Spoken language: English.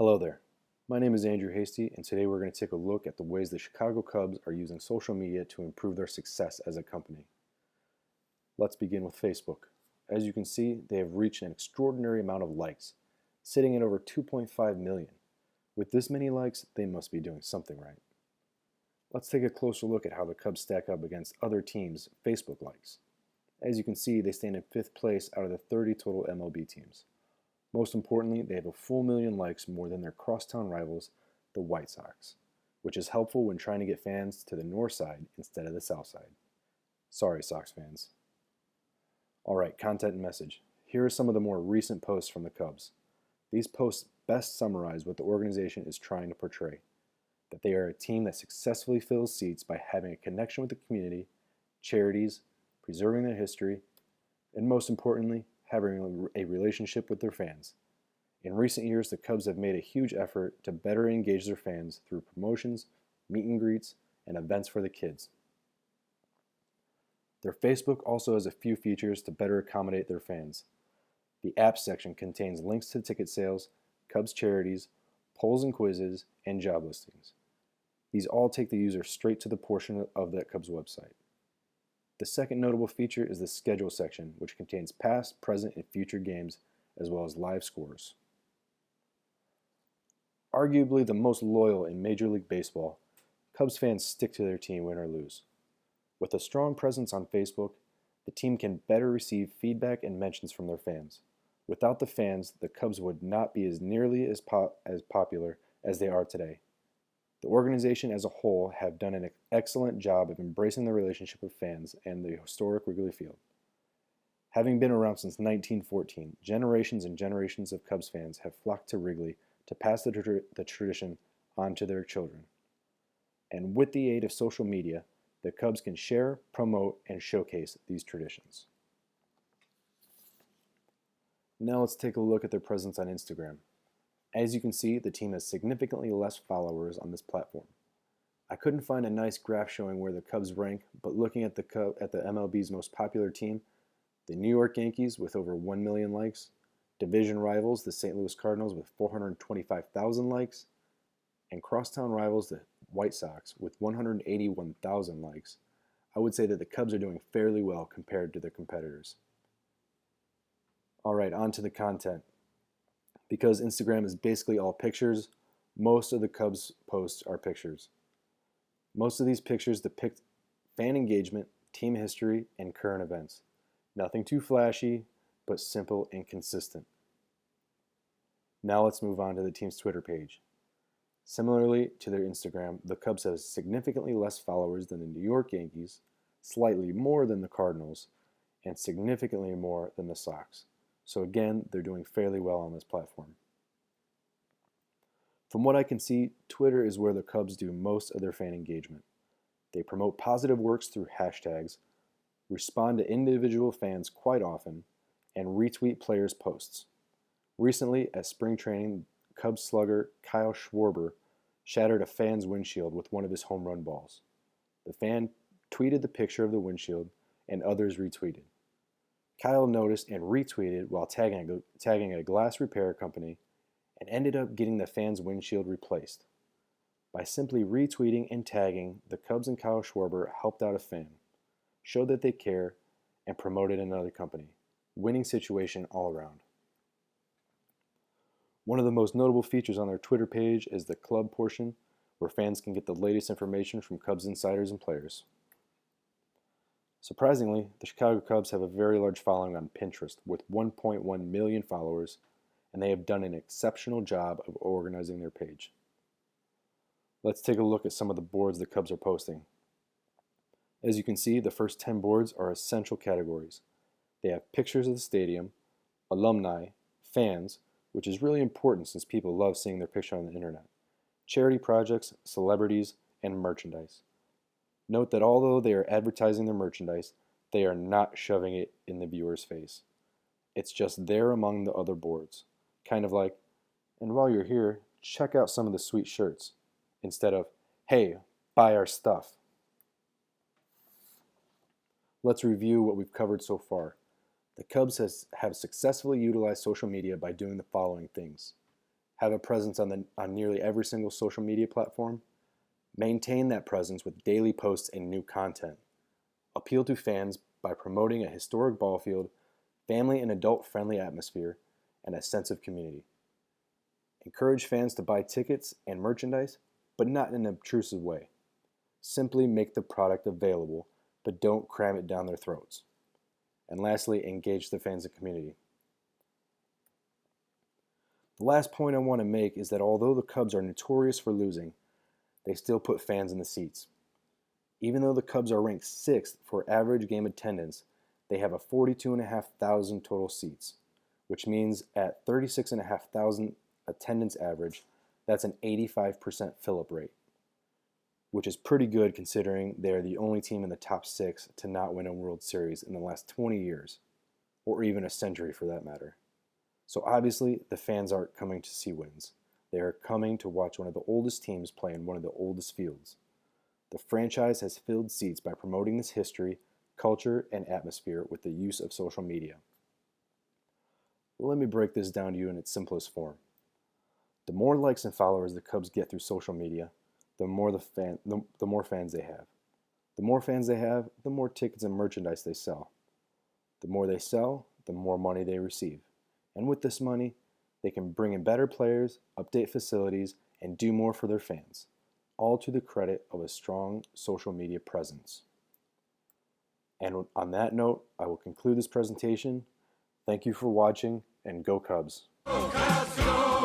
Hello there. My name is Andrew Hasty, and today we're going to take a look at the ways the Chicago Cubs are using social media to improve their success as a company. Let's begin with Facebook. As you can see, they have reached an extraordinary amount of likes, sitting at over 2.5 million. With this many likes, they must be doing something right. Let's take a closer look at how the Cubs stack up against other teams' Facebook likes. As you can see, they stand in 5th place out of the 30 total MLB teams. Most importantly, they have a full million likes more than their crosstown rivals, the White Sox, which is helpful when trying to get fans to the north side instead of the south side. Sorry, Sox fans. Alright, content and message. Here are some of the more recent posts from the Cubs. These posts best summarize what the organization is trying to portray: that they are a team that successfully fills seats by having a connection with the community, charities, preserving their history, and most importantly, having a relationship with their fans. In recent years, the Cubs have made a huge effort to better engage their fans through promotions, meet and greets, and events for the kids. Their Facebook also has a few features to better accommodate their fans. The apps section contains links to ticket sales, Cubs charities, polls and quizzes, and job listings. These all take the user straight to the portion of the Cubs website. The second notable feature is the schedule section, which contains past, present, and future games, as well as live scores. Arguably the most loyal in Major League Baseball, Cubs fans stick to their team win or lose. With a strong presence on Facebook, the team can better receive feedback and mentions from their fans. Without the fans, the Cubs would not be as nearly as popular as they are today. The organization as a whole have done an excellent job of embracing the relationship with fans and the historic Wrigley Field. Having been around since 1914, generations and generations of Cubs fans have flocked to Wrigley to pass the tradition on to their children. And with the aid of social media, the Cubs can share, promote, and showcase these traditions. Now let's take a look at their presence on Instagram. As you can see, the team has significantly less followers on this platform. I couldn't find a nice graph showing where the Cubs rank, but looking at the MLB's most popular team, the New York Yankees with over 1 million likes, division rivals the St. Louis Cardinals with 425,000 likes, and crosstown rivals the White Sox with 181,000 likes, I would say that the Cubs are doing fairly well compared to their competitors. Alright, on to the content. Because Instagram is basically all pictures, most of the Cubs posts are pictures. Most of these pictures depict fan engagement, team history, and current events. Nothing too flashy, but simple and consistent. Now let's move on to the team's Twitter page. Similarly to their Instagram, the Cubs have significantly less followers than the New York Yankees, slightly more than the Cardinals, and significantly more than the Sox. So again, they're doing fairly well on this platform. From what I can see, Twitter is where the Cubs do most of their fan engagement. They promote positive works through hashtags, respond to individual fans quite often, and retweet players' posts. Recently, at spring training, Cubs slugger Kyle Schwarber shattered a fan's windshield with one of his home run balls. The fan tweeted the picture of the windshield, and others retweeted. Kyle noticed and retweeted while tagging a glass repair company and ended up getting the fan's windshield replaced. By simply retweeting and tagging, the Cubs and Kyle Schwarber helped out a fan, showed that they care, and promoted another company. Winning situation all around. One of the most notable features on their Twitter page is the club portion, where fans can get the latest information from Cubs insiders and players. Surprisingly, the Chicago Cubs have a very large following on Pinterest with 1.1 million followers, and they have done an exceptional job of organizing their page. Let's take a look at some of the boards the Cubs are posting. As you can see, the first 10 boards are essential categories. They have pictures of the stadium, alumni, fans, which is really important since people love seeing their picture on the internet, charity projects, celebrities, and merchandise. Note that although they are advertising their merchandise, they are not shoving it in the viewer's face. It's just there among the other boards. Kind of like, and while you're here, check out some of the sweet shirts, instead of, hey, buy our stuff. Let's review what we've covered so far. The Cubs have successfully utilized social media by doing the following things: have a presence on nearly every single social media platform, maintain that presence with daily posts and new content, appeal to fans by promoting a historic ball field, family and adult-friendly atmosphere, and a sense of community. Encourage fans to buy tickets and merchandise, but not in an obtrusive way. Simply make the product available, but don't cram it down their throats. And lastly, engage the fans and community. The last point I want to make is that although the Cubs are notorious for losing, they still put fans in the seats. Even though the Cubs are ranked 6th for average game attendance, they have a 42,500 total seats, which means at 36,500 attendance average, that's an 85% fill-up rate, which is pretty good considering they're the only team in the top 6 to not win a World Series in the last 20 years, or even a century for that matter. So obviously, the fans aren't coming to see wins. They are coming to watch one of the oldest teams play in one of the oldest fields. The franchise has filled seats by promoting this history, culture, and atmosphere with the use of social media. Well, let me break this down to you in its simplest form. The more likes and followers the Cubs get through social media, the more fans they have. The more fans they have, the more tickets and merchandise they sell. The more they sell, the more money they receive. And with this money, they can bring in better players, update facilities, and do more for their fans, all to the credit of a strong social media presence. And on that note, I will conclude this presentation. Thank you for watching, and go Cubs! Go Cubs, go!